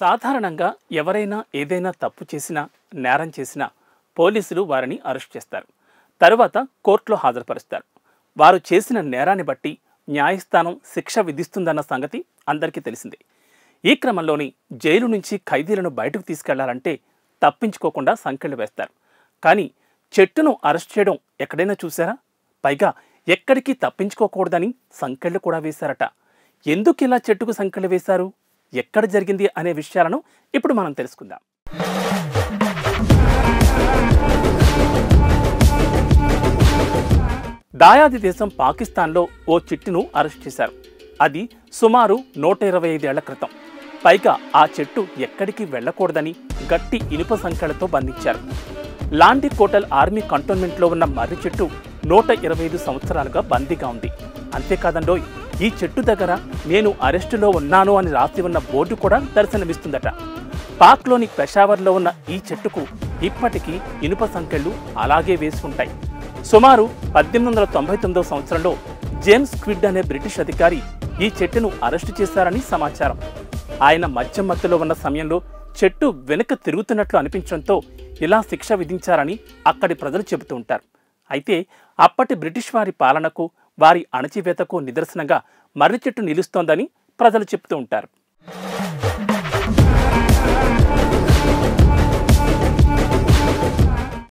సాధారణంగా ఎవరైనా ఏదైనా తప్పు చేసినా, నేరం చేసినా పోలీసులు వారిని అరెస్ట్ చేస్తారు. తరువాత కోర్టులో హాజరుపరుస్తారు. వారు చేసిన నేరాన్ని బట్టి న్యాయస్థానం శిక్ష విధిస్తుందన్న సంగతి అందరికీ తెలిసిందే. ఈ క్రమంలోని జైలు నుంచి ఖైదీలను బయటకు తీసుకెళ్లాలంటే తప్పించుకోకుండా సంకెళ్లు వేస్తారు. కానీ చెట్టును అరెస్ట్ చేయడం ఎక్కడైనా చూసారా? పైగా ఎక్కడికి తప్పించుకోకూడదని సంకెళ్లు కూడా వేశారట. ఎందుకు ఇలా చెట్టుకు సంకెళ్లు వేశారు, ఎక్కడ జరిగింది అనే విషయాలను ఇప్పుడు మనం తెలుసుకుందాం. దాయాది దేశం పాకిస్తాన్లో ఓ చిట్టును అరెస్ట్ చేశారు. అది సుమారు 125 ఏళ్ల క్రితం. పైగా ఆ చెట్టు ఎక్కడికి వెళ్లకూడదని గట్టి ఇనుప సంకెళ్లతో బంధించారు. లాండి కోటల్ ఆర్మీ కంటోన్మెంట్లో ఉన్న మర్రి చెట్టు 125 సంవత్సరాలుగా బందీగా ఉంది. అంతేకాదండోయ్, ఈ చెట్టు దగ్గర నేను అరెస్టులో ఉన్నాను అని రాసి ఉన్న బోర్డు కూడా దర్శనమిస్తుందట. పాక్లోని పెషావర్లో ఉన్న ఈ చెట్టుకు ఇప్పటికీ ఇనుప సంకెళ్లు అలాగే వేసుకుంటాయి. సుమారు 1899 సంవత్సరంలో జేమ్స్ క్విడ్ అనే బ్రిటిష్ అధికారి ఈ చెట్టును అరెస్టు చేశారని సమాచారం. ఆయన మద్యం మత్తులో ఉన్న సమయంలో చెట్టు వెనుక తిరుగుతున్నట్లు అనిపించడంతో ఇలా శిక్ష విధించారని అక్కడి ప్రజలు చెబుతూ ఉంటారు. అయితే అప్పటి బ్రిటిష్ వారి పాలనకు, వారి అణచివేతకు నిదర్శనంగా మర్రి చెట్టు నిలుస్తోందని ప్రజలు చెబుతూ ఉంటారు.